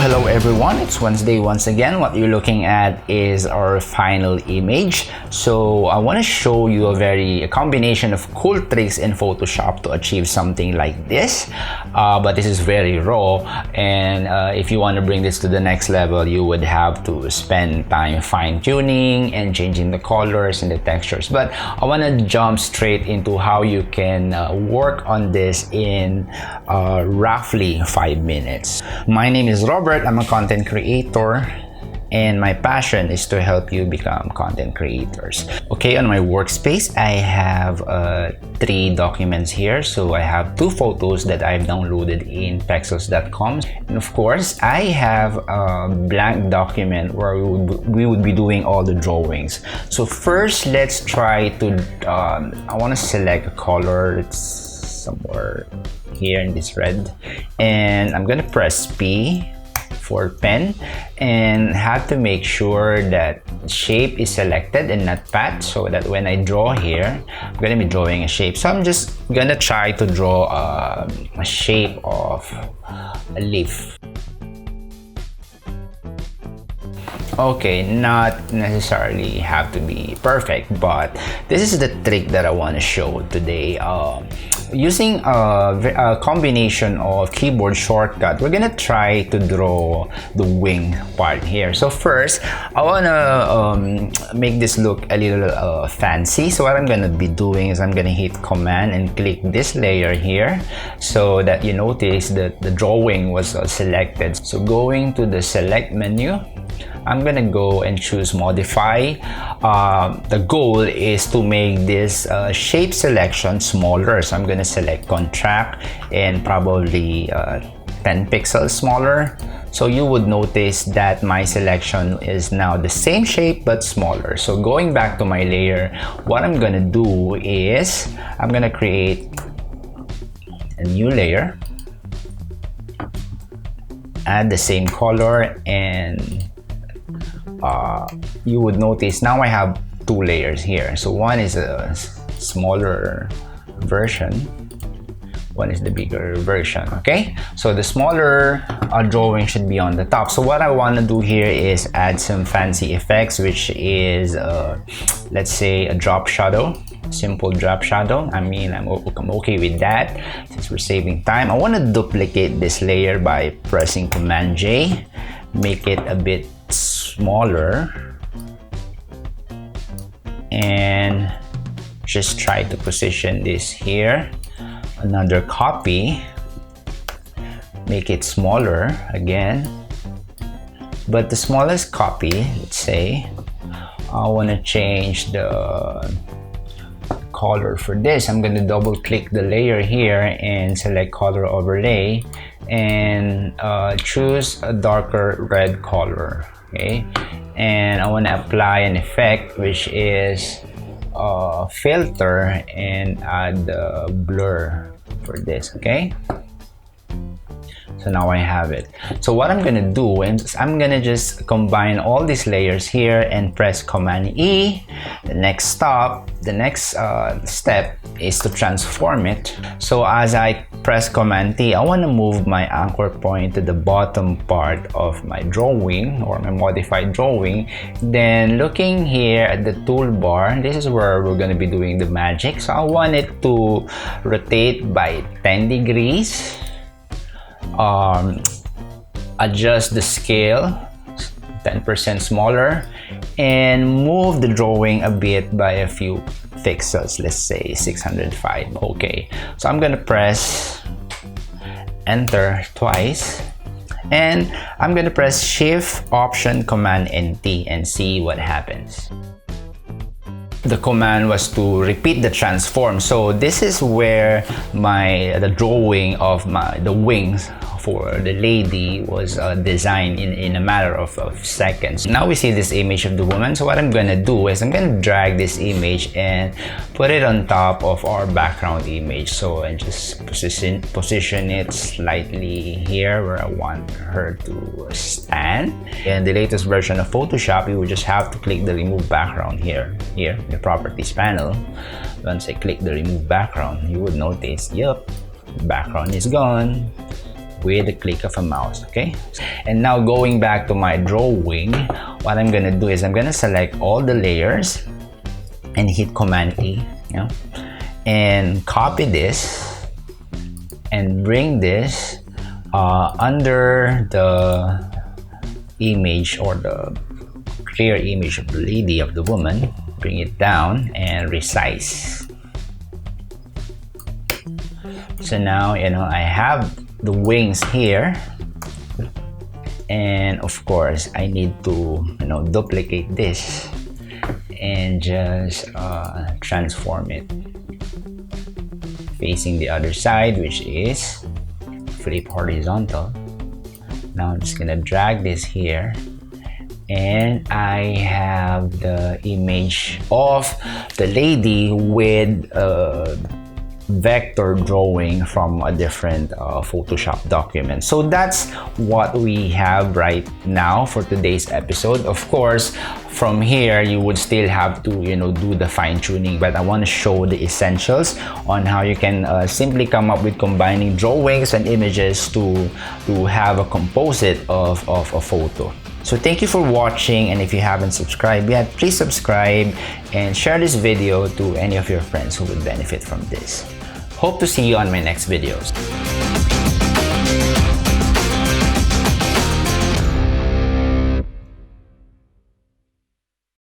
Hello everyone, it's Wednesday once again. What you're looking at is our final image. So I want to show you a combination of cool tricks in Photoshop to achieve something like this. But this is very raw, and if you want to bring this to the next level, you would have to spend time fine-tuning and changing the colors and the textures. But I want to jump straight into how you can work on this in roughly 5 minutes. My name is Robert. I'm a content creator, and my passion is to help you become content creators. Okay, on my workspace, I have 3 documents here. So I have 2 photos that I've downloaded in pexels.com, and of course, I have a blank document where we would be doing all the drawings. So first, let's try to. I want to select a color. It's somewhere here in this red, and I'm gonna press P for pen and have to make sure that shape is selected and not path, so that when I draw here, I'm gonna be drawing a shape. So I'm just gonna try to draw a shape of a leaf. Okay, not necessarily have to be perfect, but this is the trick that I want to show today. Using a combination of keyboard shortcut, we're gonna try to draw the wing part here. So first, I wanna make this look a little fancy. So what I'm gonna be doing is I'm gonna hit Command and click this layer here, so that you notice that the drawing was selected. So going to the Select menu, I'm gonna go and choose Modify. The goal is to make this shape selection smaller. So I'm gonna select Contract and probably 10 pixels smaller. So you would notice that my selection is now the same shape but smaller. So going back to my layer, what I'm gonna do is I'm gonna create a new layer, add the same color, and you would notice now I have 2 layers here. So one is a smaller version, one is the bigger version. Okay, so the smaller drawing should be on the top. So what I want to do here is add some fancy effects, which is let's say a drop shadow, simple drop shadow. I mean, I'm okay with that since we're saving time. I want to duplicate this layer by pressing Command J, make it a bit smaller, and just try to position this here. Another copy, make it smaller again, but the smallest copy, let's say I want to change the color for this. I'm going to double click the layer here and select color overlay and choose a darker red color. Okay, and I want to apply an effect, which is filter, and add the blur for this. Okay, so now I have it. So what I'm gonna do is I'm gonna just combine all these layers here and press Command E. The next step is to transform it. So as I press Command T, I want to move my anchor point to the bottom part of my drawing or my modified drawing. Then looking here at the toolbar, this is where we're going to be doing the magic. So I want it to rotate by 10 degrees. Adjust the scale 10% smaller, and move the drawing a bit by a few pixels, let's say 605. Okay, so I'm gonna press enter twice, and I'm gonna press Shift, Option, Command, and T and see what happens. The command was to repeat the transform. So this is where the drawing of the wings for the lady was designed in a matter of seconds. Now we see this image of the woman. So what I'm gonna do is I'm gonna drag this image and put it on top of our background image. So and just position it slightly here where I want her to stand. In the latest version of Photoshop, you would just have to click the remove background here in the properties panel. Once I click the remove background, you would notice, yep, the background is gone. with a click of a mouse. Okay, and now going back to my drawing, what I'm gonna do is I'm gonna select all the layers and hit Command A, and copy this and bring this under the image or the clear image of the lady, of the woman. Bring it down and resize. So now I have the wings here, and of course I need to duplicate this and just transform it facing the other side, which is flip horizontal. Now I'm just gonna drag this here, and I have the image of the lady with a vector drawing from a different Photoshop document. So that's what we have right now for today's episode. Of course, from here you would still have to do the fine-tuning, but I want to show the essentials on how you can simply come up with combining drawings and images to have a composite of a photo. So thank you for watching, and if you haven't subscribed yet, please subscribe and share this video to any of your friends who would benefit from this. Hope to see you on my next videos.